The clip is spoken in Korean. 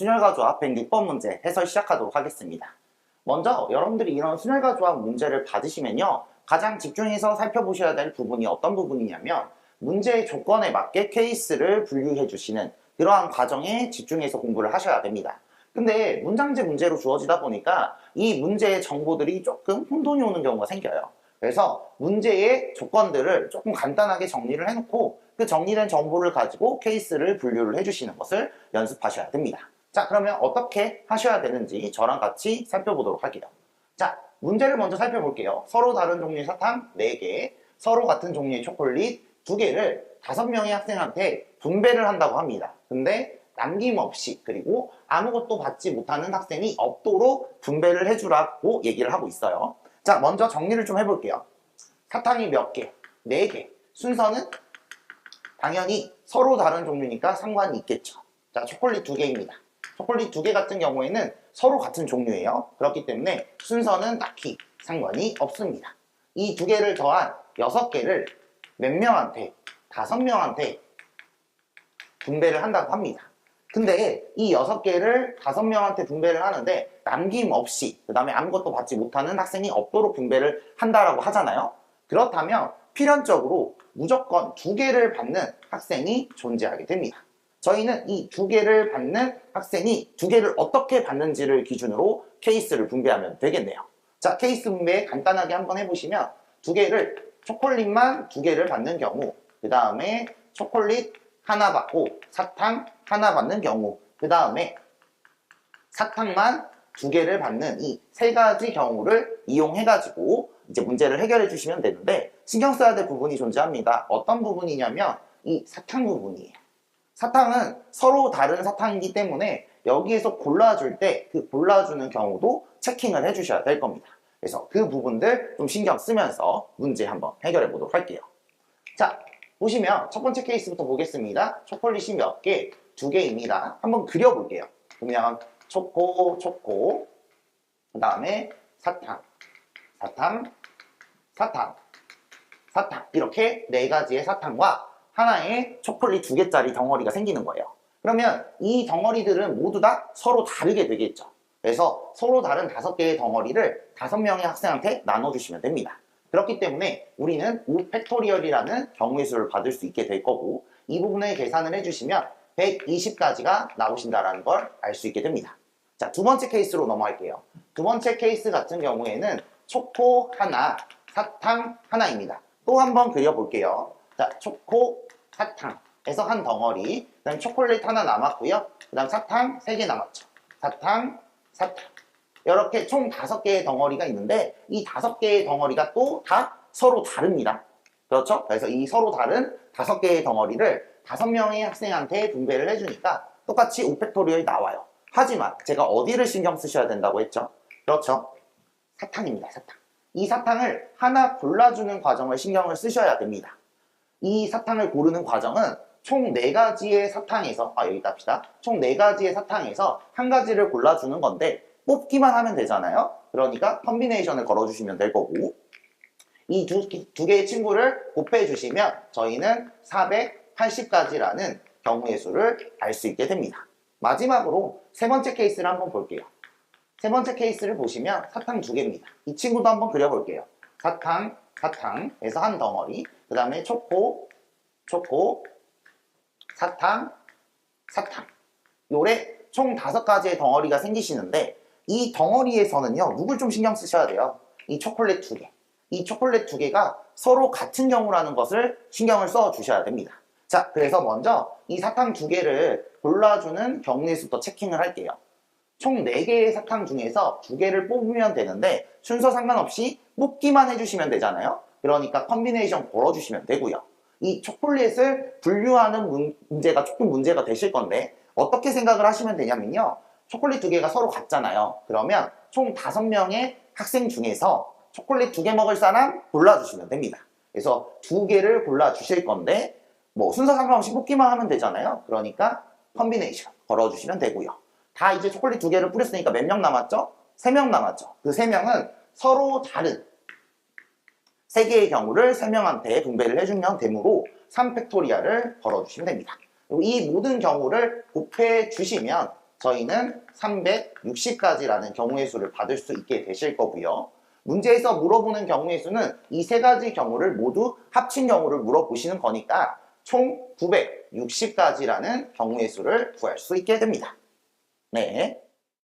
순혈과 조합 106번 문제 해설 시작하도록 하겠습니다. 먼저 여러분들이 이런 순혈과 조합 문제를 받으시면요, 가장 집중해서 살펴보셔야 될 부분이 어떤 부분이냐면 문제의 조건에 맞게 케이스를 분류해 주시는 그러한 과정에 집중해서 공부를 하셔야 됩니다. 근데 문장제 문제로 주어지다 보니까 이 문제의 정보들이 조금 혼돈이 오는 경우가 생겨요. 그래서 문제의 조건들을 조금 간단하게 정리를 해놓고 그 정리된 정보를 가지고 케이스를 분류를 해주시는 것을 연습하셔야 됩니다. 자, 그러면 어떻게 하셔야 되는지 저랑 같이 살펴보도록 할게요. 자, 문제를 먼저 살펴볼게요. 서로 다른 종류의 사탕 4개, 서로 같은 종류의 초콜릿 2개를 5명의 학생한테 분배를 한다고 합니다. 근데 남김없이 그리고 아무것도 받지 못하는 학생이 없도록 분배를 해주라고 얘기를 하고 있어요. 자, 먼저 정리를 좀 해볼게요. 사탕이 몇 개? 4개. 순서는 당연히 서로 다른 종류니까 상관이 있겠죠. 자, 초콜릿 2개입니다. 초콜릿 2개 같은 경우에는 서로 같은 종류예요. 그렇기 때문에 순서는 딱히 상관이 없습니다. 이 2개를 더한 6개를 몇 명한테? 5명한테 분배를 한다고 합니다. 근데 이 6개를 5명한테 분배를 하는데 남김없이 그 다음에 아무것도 받지 못하는 학생이 없도록 분배를 한다라고 하잖아요. 그렇다면 필연적으로 무조건 2개를 받는 학생이 존재하게 됩니다. 저희는 이 2개를 받는 학생이 2개를 어떻게 받는지를 기준으로 케이스를 분배하면 되겠네요. 자, 케이스 분배 간단하게 한번 해보시면 초콜릿만 2개를 받는 경우, 그 다음에 초콜릿 하나 받고 사탕 하나 받는 경우, 그 다음에 사탕만 2개를 받는 이 3가지 경우를 이용해가지고 이제 문제를 해결해 주시면 되는데, 신경 써야 될 부분이 존재합니다. 어떤 부분이냐면 이 사탕 부분이에요. 사탕은 서로 다른 사탕이기 때문에 여기에서 골라줄 때 그 골라주는 경우도 체킹을 해주셔야 될 겁니다. 그래서 그 부분들 좀 신경 쓰면서 문제 한번 해결해 보도록 할게요. 자, 보시면 첫 번째 케이스부터 보겠습니다. 초콜릿이 몇 개? 2개입니다. 한번 그려볼게요. 그러면 초코, 그 다음에 사탕, 이렇게 4가지의 사탕과 하나의 초콜릿 2개짜리 덩어리가 생기는 거예요. 그러면 이 덩어리들은 모두 다 서로 다르게 되겠죠. 그래서 서로 다른 5개의 덩어리를 5명의 학생한테 나눠주시면 됩니다. 그렇기 때문에 우리는 5팩토리얼이라는 경우의 수를 받을 수 있게 될 거고, 이 부분을 계산을 해주시면 120까지가 나오신다는 걸 알 수 있게 됩니다. 자, 두 번째 케이스로 넘어갈게요. 두 번째 케이스 같은 경우에는 초코 하나, 사탕 하나입니다. 또 한번 그려볼게요. 자, 초코, 사탕에서 한 덩어리, 그 다음 초콜릿 하나 남았고요. 그 다음 사탕 3개 남았죠. 사탕. 이렇게 총 5개의 덩어리가 있는데 이 5개의 덩어리가 또 다 서로 다릅니다. 그렇죠? 그래서 이 서로 다른 5개의 덩어리를 5명의 학생한테 분배를 해주니까 똑같이 5팩토리얼이 나와요. 하지만 제가 어디를 신경 쓰셔야 된다고 했죠? 그렇죠? 사탕입니다. 사탕. 이 사탕을 하나 골라주는 과정을 신경을 쓰셔야 됩니다. 이 사탕을 고르는 과정은 총 4가지의 사탕에서, 여기다 합시다. 총 4가지의 사탕에서 한 가지를 골라주는 건데 뽑기만 하면 되잖아요. 그러니까 컨비네이션을 걸어주시면 될 거고, 이 두 개의 친구를 곱해 주시면 저희는 480까지라는 경우의 수를 알 수 있게 됩니다. 마지막으로 세 번째 케이스를 한번 볼게요. 세 번째 케이스를 보시면 사탕 2개입니다. 이 친구도 한번 그려볼게요. 사탕에서 한 덩어리, 그 다음에 초코, 사탕. 요래 총 5가지의 덩어리가 생기시는데 이 덩어리에서는요, 누굴 좀 신경 쓰셔야 돼요. 이 초콜릿 2개. 이 초콜릿 2개가 서로 같은 경우라는 것을 신경을 써 주셔야 됩니다. 자, 그래서 먼저 이 사탕 2개를 골라주는 경우의 수부터 체킹을 할게요. 총 4개의 사탕 중에서 2개를 뽑으면 되는데 순서 상관없이 뽑기만 해주시면 되잖아요. 그러니까 컨비네이션 걸어주시면 되고요. 이 초콜릿을 분류하는 문제가 조금 문제가 되실 건데 어떻게 생각을 하시면 되냐면요, 초콜릿 2개가 서로 같잖아요. 그러면 총 5명의 학생 중에서 초콜릿 2개 먹을 사람 골라주시면 됩니다. 그래서 2개를 골라주실 건데 뭐 순서 상관없이 뽑기만 하면 되잖아요. 그러니까 컨비네이션 걸어주시면 되고요. 다 이제 초콜릿 2개를 뿌렸으니까 몇 명 남았죠? 3명 남았죠. 그 3명은 서로 다른 3개의 경우를 3명한테 분배를 해주면 되므로 3팩토리얼을 걸어주시면 됩니다. 이 모든 경우를 곱해 주시면 저희는 360가지라는 경우의 수를 받을 수 있게 되실 거고요. 문제에서 물어보는 경우의 수는 이 세 가지 경우를 모두 합친 경우를 물어보시는 거니까 총 960가지라는 경우의 수를 구할 수 있게 됩니다. 네.